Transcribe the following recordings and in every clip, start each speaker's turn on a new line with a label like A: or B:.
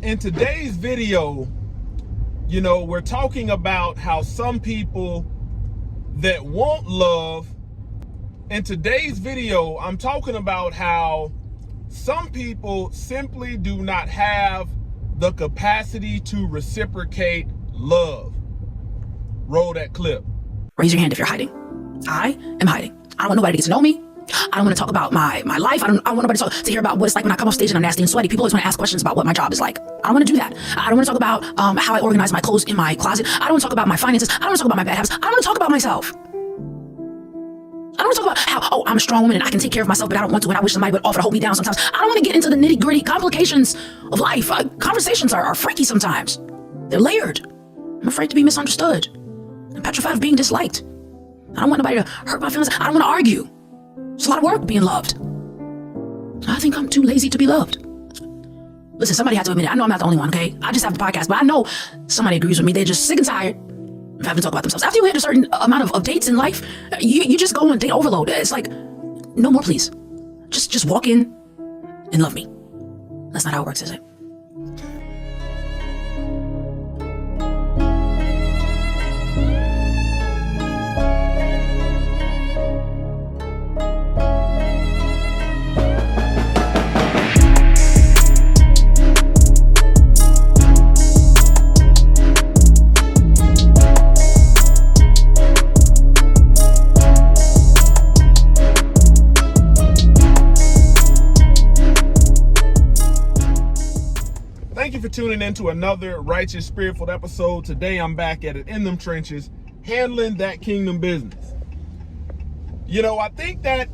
A: in today's video, we're talking about how some people that want love. In today's video, I'm talking about how some people simply do not have the capacity to reciprocate love. Roll that clip.
B: Raise your hand if you're hiding. I am hiding. I don't want nobody to get to know me. I don't want to talk about my life. I don't want nobody to hear about what it's like when I come off stage and I'm nasty and sweaty. People always want to ask questions about what my job is like. I don't want to do that. I don't want to talk about how I organize my clothes in my closet. I don't want to talk about my finances. I don't want to talk about my bad habits. I don't want to talk about myself. I don't want to talk about how, I'm a strong woman and I can take care of myself, but I don't want to, and I wish somebody would offer to hold me down sometimes. I don't want to get into the nitty gritty complications of life. Conversations are freaky sometimes. They're layered. I'm afraid to be misunderstood. I'm petrified of being disliked. I don't want nobody to hurt my feelings. I don't want to argue. It's a lot of work being loved. I think I'm too lazy to be loved. Listen, somebody had to admit it. I know I'm not the only one, okay? I just have the podcast, but I know somebody agrees with me. They're just sick and tired of having to talk about themselves. After you hit a certain amount of dates in life, you just go on date overload. It's like, no more, please. Just walk in and love me. That's not how it works, is it?
A: Thank you for tuning in to another Righteous Spirit-filled episode. Today I'm back at it in them trenches, handling that kingdom business. I think that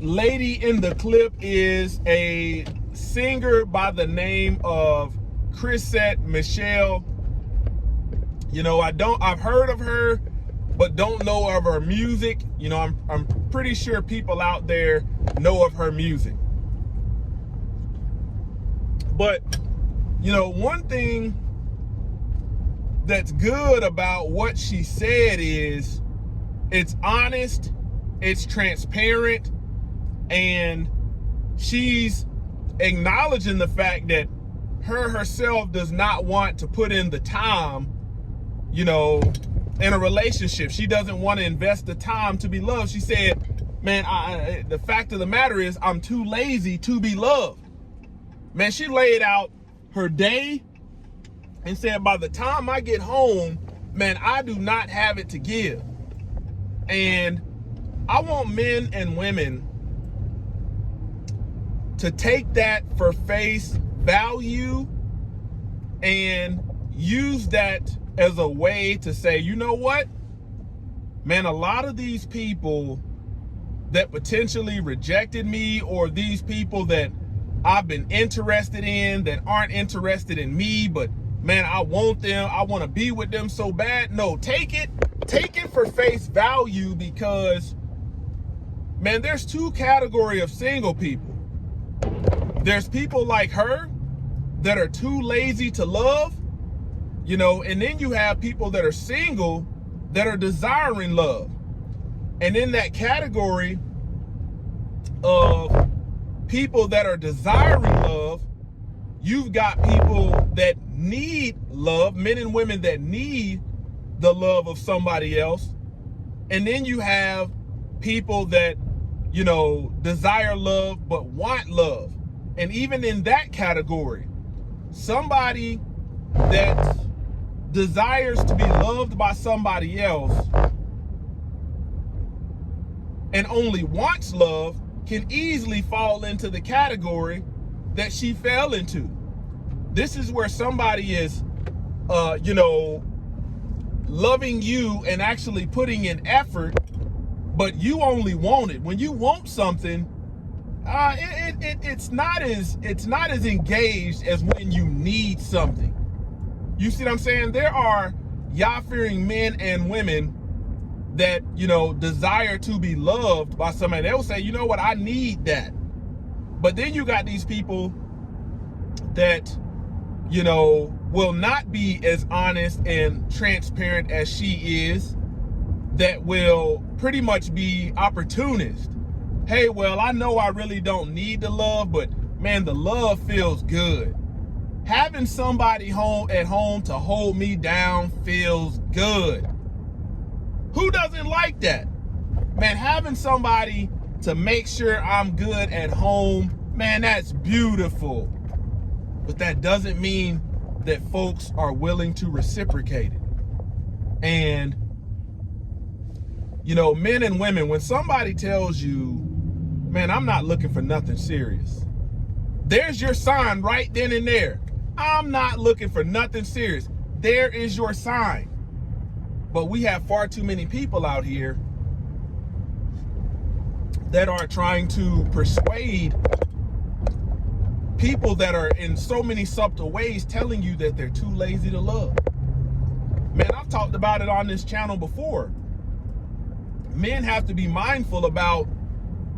A: lady in the clip is a singer by the name of Chrisette Michelle. I've heard of her, but don't know of her music. I'm pretty sure people out there know of her music. But one thing that's good about what she said is it's honest, it's transparent, and she's acknowledging the fact that herself does not want to put in the time, in a relationship. She doesn't want to invest the time to be loved. She said, man, the fact of the matter is I'm too lazy to be loved. Man, she laid out her day and said, by the time I get home, man, I do not have it to give. And I want men and women to take that for face value and use that as a way to say, you know what, man, a lot of these people that potentially rejected me, or these people that I've been interested in that aren't interested in me, but man, I want them, I want to be with them so bad. No, take it for face value, because man, there's two categories of single people. There's people like her that are too lazy to love, and then you have people that are single that are desiring love. And in that category of people that are desiring love, you've got people that need love, men and women that need the love of somebody else. And then you have people that, desire love but want love. And even in that category, somebody that desires to be loved by somebody else and only wants love can easily fall into the category that she fell into. This is where somebody is, loving you and actually putting in effort, but you only want it. When you want something, it's not as engaged as when you need something. You see what I'm saying? There are Yah-fearing men and women that, desire to be loved by somebody. They'll say, you know what, I need that. But then you got these people that, will not be as honest and transparent as she is, that will pretty much be opportunist. Hey, well, I know I really don't need the love, but man, the love feels good. Having somebody at home to hold me down feels good. Who doesn't like that? Man, having somebody to make sure I'm good at home, man, that's beautiful. But that doesn't mean that folks are willing to reciprocate it. And, you know, men and women, when somebody tells you, man, I'm not looking for nothing serious, there's your sign right then and there. I'm not looking for nothing serious. There is your sign. But we have far too many people out here that are trying to persuade people that are in so many subtle ways telling you that they're too lazy to love. Man, I've talked about it on this channel before. Men have to be mindful about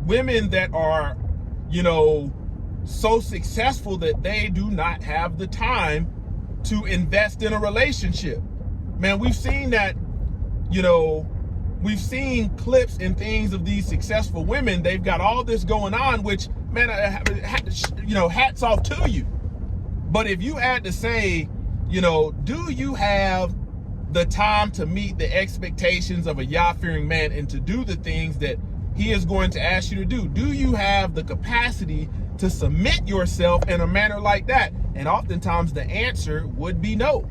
A: women that are, you know, so successful that they do not have the time to invest in a relationship. Man, we've seen that, you know, we've seen clips and things of these successful women. They've got all this going on, which, man, you know, hats off to you. But if you had to say, you know, do you have the time to meet the expectations of a Yah-fearing man and to do the things that he is going to ask you to do? Do you have the capacity to submit yourself in a manner like that? And oftentimes the answer would be no.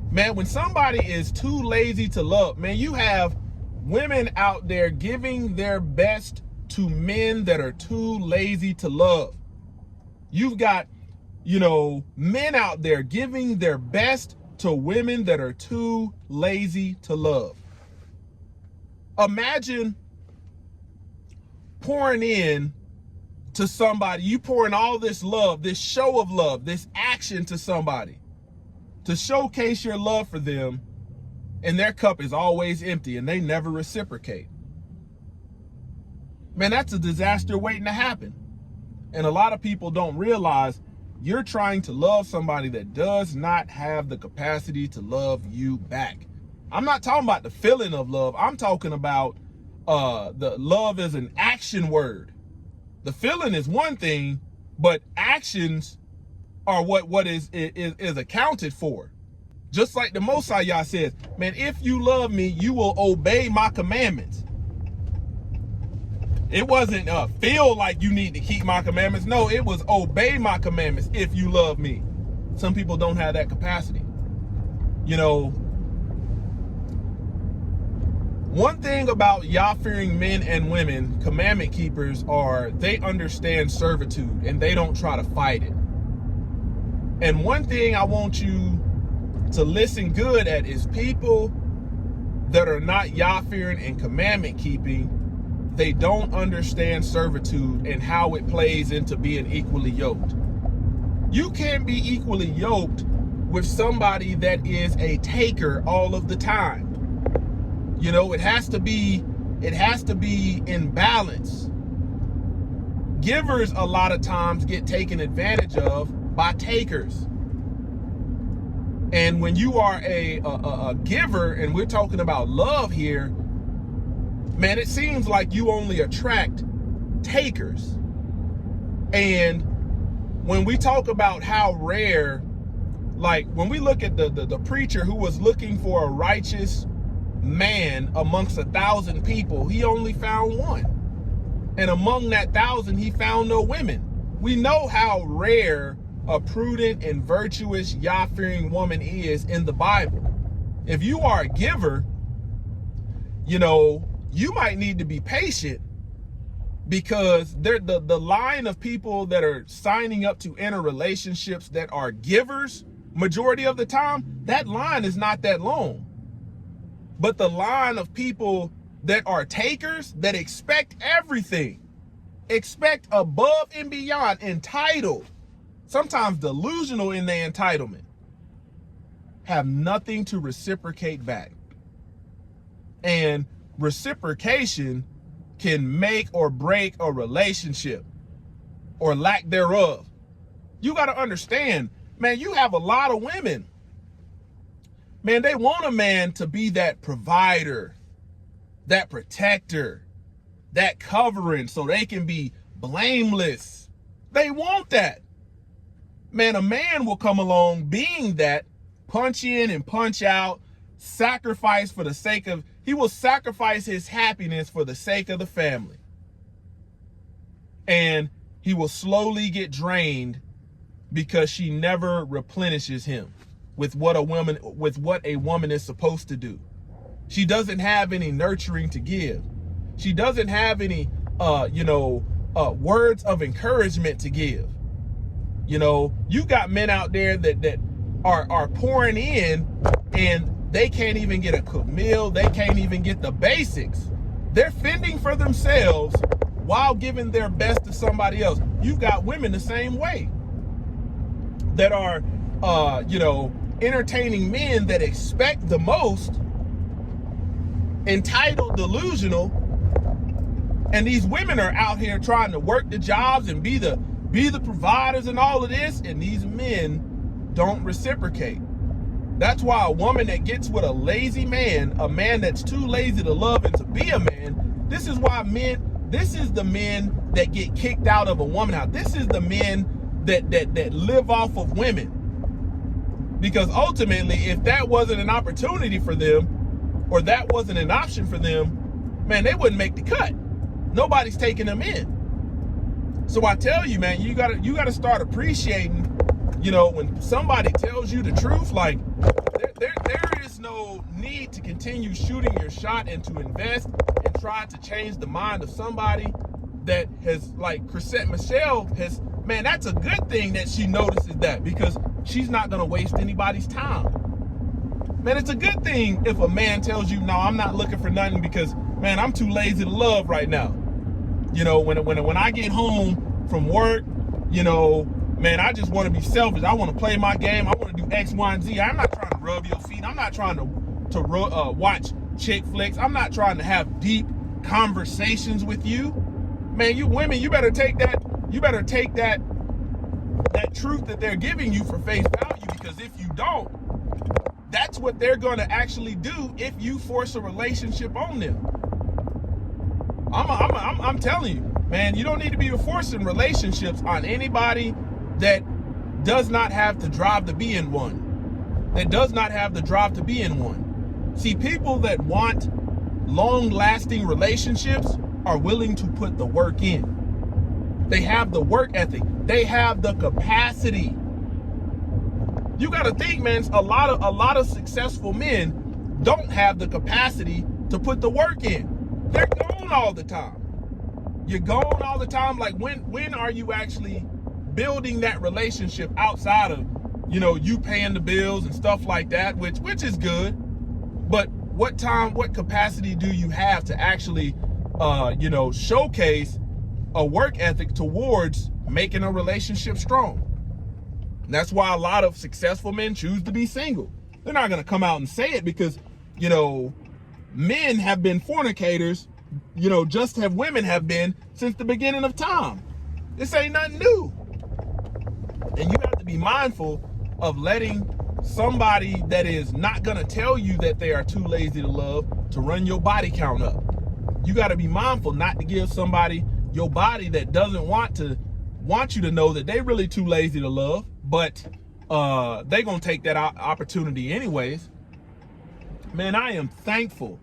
A: Man, when somebody is too lazy to love, man, you have women out there giving their best to men that are too lazy to love. You've got, you know, men out there giving their best to women that are too lazy to love. Imagine pouring in to somebody, you pouring all this love, this show of love, this action to somebody to showcase your love for them, and their cup is always empty and they never reciprocate. Man, that's a disaster waiting to happen. And a lot of people don't realize you're trying to love somebody that does not have the capacity to love you back. I'm not talking about the feeling of love. I'm talking about the love as an action word. The feeling is one thing, but actions are what is accounted for. Just like the Mosai Yah says, man, if you love me, you will obey my commandments. It wasn't feel like you need to keep my commandments. No, it was obey my commandments if you love me. Some people don't have that capacity. You know, one thing about Yah-fearing men and women, commandment keepers, are they understand servitude and they don't try to fight it. And one thing I want you to listen good at is people that are not Yah-fearing and commandment keeping, they don't understand servitude and how it plays into being equally yoked. You can't be equally yoked with somebody that is a taker all of the time. You know, it has to be in balance. Givers a lot of times get taken advantage of by takers. And when you are a giver, and we're talking about love here, man, it seems like you only attract takers. And when we talk about how rare, like when we look at the preacher who was looking for a righteous man amongst 1,000 people, he only found one. And among that 1,000, he found no women. We know how rare a prudent and virtuous Yah-fearing woman is in the Bible. If you are a giver, you know, you might need to be patient, because the line of people that are signing up to enter relationships that are givers, majority of the time, that line is not that long. But the line of people that are takers, that expect everything, expect above and beyond, entitled, sometimes delusional in their entitlement, have nothing to reciprocate back. And reciprocation can make or break a relationship, or lack thereof. You got to understand, man, you have a lot of women, man, they want a man to be that provider, that protector, that covering, so they can be blameless. They want that. Man, a man will come along being that, punch in and punch out, sacrifice for the sake of, he will sacrifice his happiness for the sake of the family. And he will slowly get drained because she never replenishes him with what a woman is supposed to do. She doesn't have any nurturing to give. She doesn't have any words of encouragement to give. You know, you got men out there that are pouring in and they can't even get a cooked meal. They can't even get the basics. They're fending for themselves while giving their best to somebody else. You've got women the same way that are, entertaining men that expect the most, entitled, delusional, and these women are out here trying to work the jobs and be the providers and all of this, and these men don't reciprocate. That's why a woman that gets with a lazy man, a man that's too lazy to love and to be a man, this is the men that get kicked out of a woman house. This is the men that live off of women. Because ultimately, if that wasn't an opportunity for them, or that wasn't an option for them, man, they wouldn't make the cut. Nobody's taking them in. So I tell you, man, you gotta start appreciating, when somebody tells you the truth. Like, there is no need to continue shooting your shot and to invest and try to change the mind of somebody that has, like Chrisette Michelle has. Man, that's a good thing that she notices that, because she's not gonna waste anybody's time. Man, it's a good thing if a man tells you, no, I'm not looking for nothing because, man, I'm too lazy to love right now. When I get home from work, man, I just want to be selfish. I want to play my game. I want to do X, Y, and Z. I'm not trying to rub your feet. I'm not trying to watch chick flicks. I'm not trying to have deep conversations with you. Man, you women, you better take that truth that they're giving you for face value, because if you don't, that's what they're going to actually do if you force a relationship on them. I'm telling you, man, you don't need to be forcing relationships on anybody that does not have the drive to be in one. See, people that want long-lasting relationships are willing to put the work in. They have the work ethic. They have the capacity. You got to think, man, a lot of successful men don't have the capacity to put the work in. They're gone all the time. You're gone all the time. Like, when are you actually building that relationship outside of, you paying the bills and stuff like that, which is good. But what capacity do you have to actually, showcase a work ethic towards making a relationship strong? And that's why a lot of successful men choose to be single. They're not going to come out and say it because, men have been fornicators, just have women have been since the beginning of time. This ain't nothing new. And you have to be mindful of letting somebody that is not going to tell you that they are too lazy to love to run your body count up. You got to be mindful not to give somebody your body that doesn't want you to know that they really too lazy to love, but they gonna take that opportunity anyways. Man, I am thankful,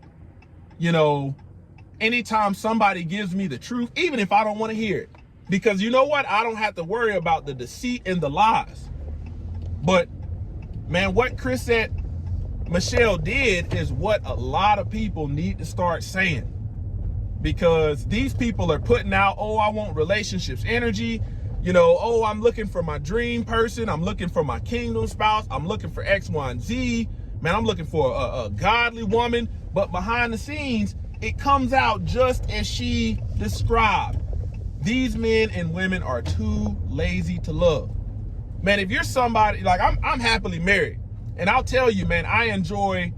A: anytime somebody gives me the truth, even if I don't want to hear it, because you know what? I don't have to worry about the deceit and the lies. But man, what Chrisette Michelle did is what a lot of people need to start saying. Because these people are putting out, oh, I want relationships energy, oh, I'm looking for my dream person, I'm looking for my kingdom spouse, I'm looking for X, Y, and Z, man, I'm looking for a godly woman. But behind the scenes, it comes out just as she described. These men and women are too lazy to love. Man, if you're somebody, like I'm happily married, and I'll tell you, man, I enjoy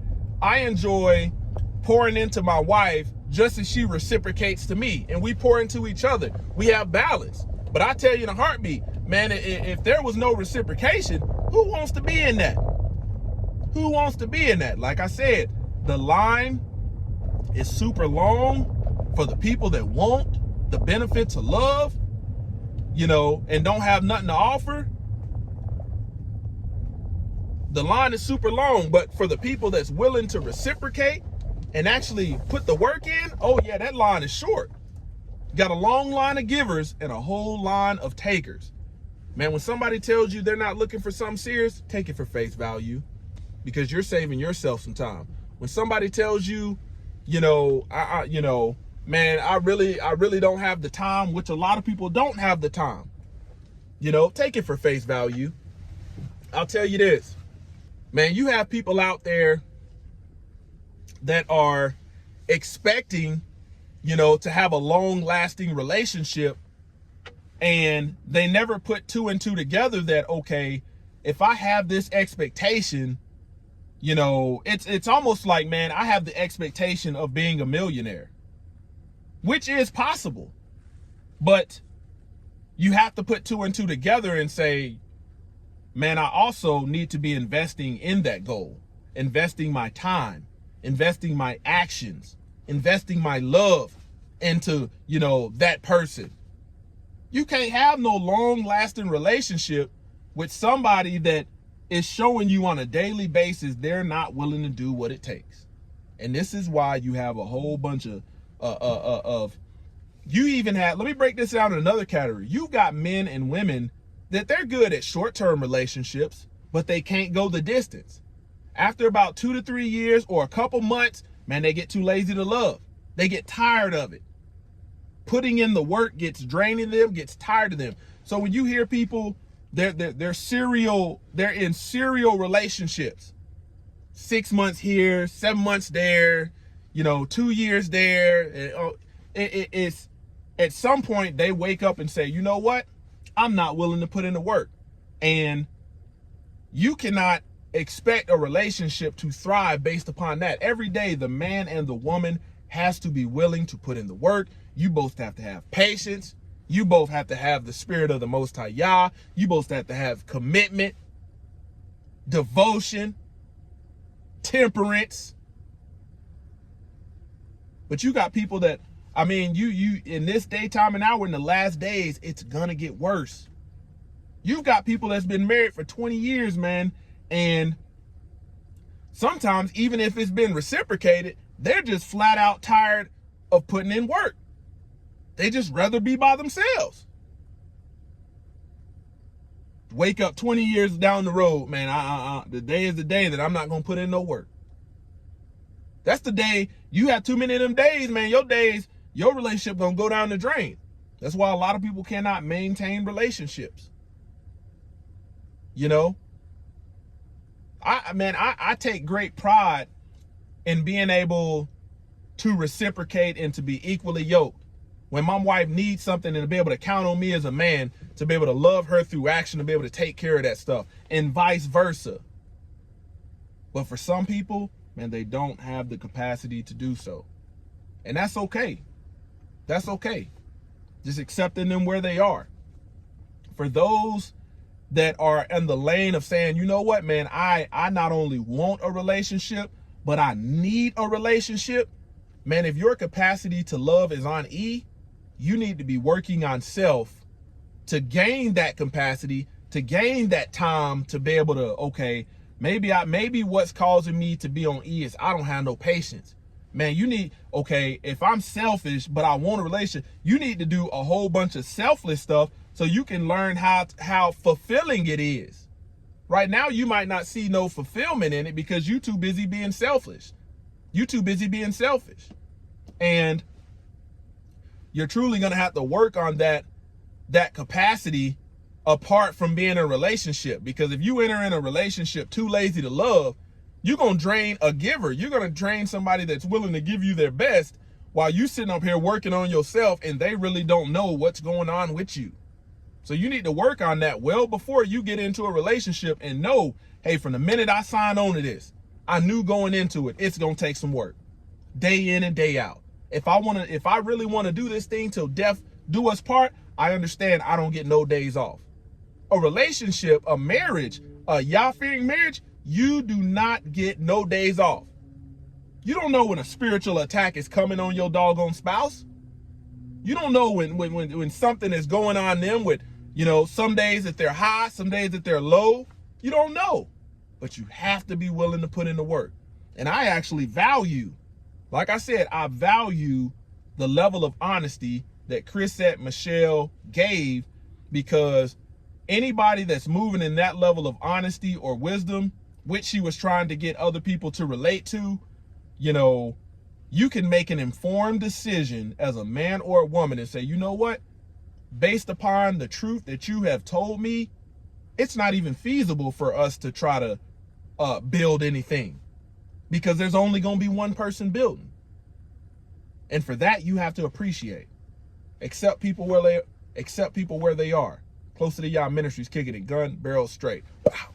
A: pouring into my wife just as she reciprocates to me, and we pour into each other. We have balance. But I tell you in a heartbeat, man, if there was no reciprocation, who wants to be in that? Who wants to be in that? Like I said, the line is super long for the people that want the benefits of love, and don't have nothing to offer. The line is super long, but for the people that's willing to reciprocate and actually put the work in, oh yeah, that line is short. Got a long line of givers and a whole line of takers. Man, when somebody tells you they're not looking for something serious, take it for face value, because you're saving yourself some time. When somebody tells you, man, I really don't have the time, which a lot of people don't have the time, take it for face value. I'll tell you this, man, you have people out there that are expecting, to have a long lasting relationship, and they never put two and two together that, okay, if I have this expectation, it's almost like, man, I have the expectation of being a millionaire, which is possible, but you have to put two and two together and say, man, I also need to be investing in that goal, investing my time, investing my actions, investing my love into, that person. You can't have no long lasting relationship with somebody that is showing you on a daily basis they're not willing to do what it takes. And this is why you have a whole bunch of you even have, let me break this down in another category. You've got men and women that they're good at short-term relationships, but they can't go the distance. After about 2 to 3 years or a couple months, man, they get too lazy to love. They get tired of it. Putting in the work gets draining them, gets tired of them. So when you hear people, they're in serial relationships. 6 months here, 7 months there, 2 years there. It's at some point they wake up and say, you know what? I'm not willing to put in the work. And you cannot expect a relationship to thrive based upon that. Every day, the man and the woman has to be willing to put in the work. You both have to have patience. You both have to have the spirit of the Most High Yah. You both have to have commitment, devotion, temperance. But you got people that, you in this daytime and hour, in the last days, it's gonna get worse. You've got people that's been married for 20 years, man, and sometimes, even if it's been reciprocated, they're just flat out tired of putting in work. They just rather be by themselves. Wake up 20 years down the road, man, the day is the day that I'm not gonna put in no work. That's the day you have too many of them days, man. Your relationship gonna go down the drain. That's why a lot of people cannot maintain relationships. I take great pride in being able to reciprocate and to be equally yoked. When my wife needs something, and to be able to count on me as a man, to be able to love her through action, to be able to take care of that stuff, and vice versa. But for some people, man, they don't have the capacity to do so. And that's okay. That's okay. Just accepting them where they are. For those that are in the lane of saying, you know what, man, I not only want a relationship, but I need a relationship. Man, if your capacity to love is on E, you need to be working on self to gain that capacity, to gain that time to be able to, okay, maybe what's causing me to be on E is I don't have no patience. Man, you need, okay, if I'm selfish, but I want a relationship, you need to do a whole bunch of selfless stuff so you can learn how fulfilling it is. Right now, you might not see no fulfillment in it because you're too busy being selfish. You're too busy being selfish. And you're truly going to have to work on that capacity apart from being in a relationship. Because if you enter in a relationship too lazy to love, you're going to drain a giver. You're going to drain somebody that's willing to give you their best while you sitting up here working on yourself and they really don't know what's going on with you. So you need to work on that well before you get into a relationship and know, hey, from the minute I signed on to this, I knew going into it, it's going to take some work day in and day out. If I really want to do this thing till death do us part, I understand I don't get no days off. A relationship, a marriage, a Yah-fearing marriage, you do not get no days off. You don't know when a spiritual attack is coming on your doggone spouse. You don't know when something is going on them with, some days that they're high, some days that they're low. You don't know. but you have to be willing to put in the work. And I actually value, like I said, I value the level of honesty that Chrisette Michele gave, because anybody that's moving in that level of honesty or wisdom, which she was trying to get other people to relate to, you know, you can make an informed decision as a man or a woman and say, you know what, based upon the truth that you have told me, it's not even feasible for us to try to build anything, because there's only going to be one person building. And for that, you have to appreciate. Accept people where they are. Closer to y'all ministries, kicking it gun barrel straight. Wow.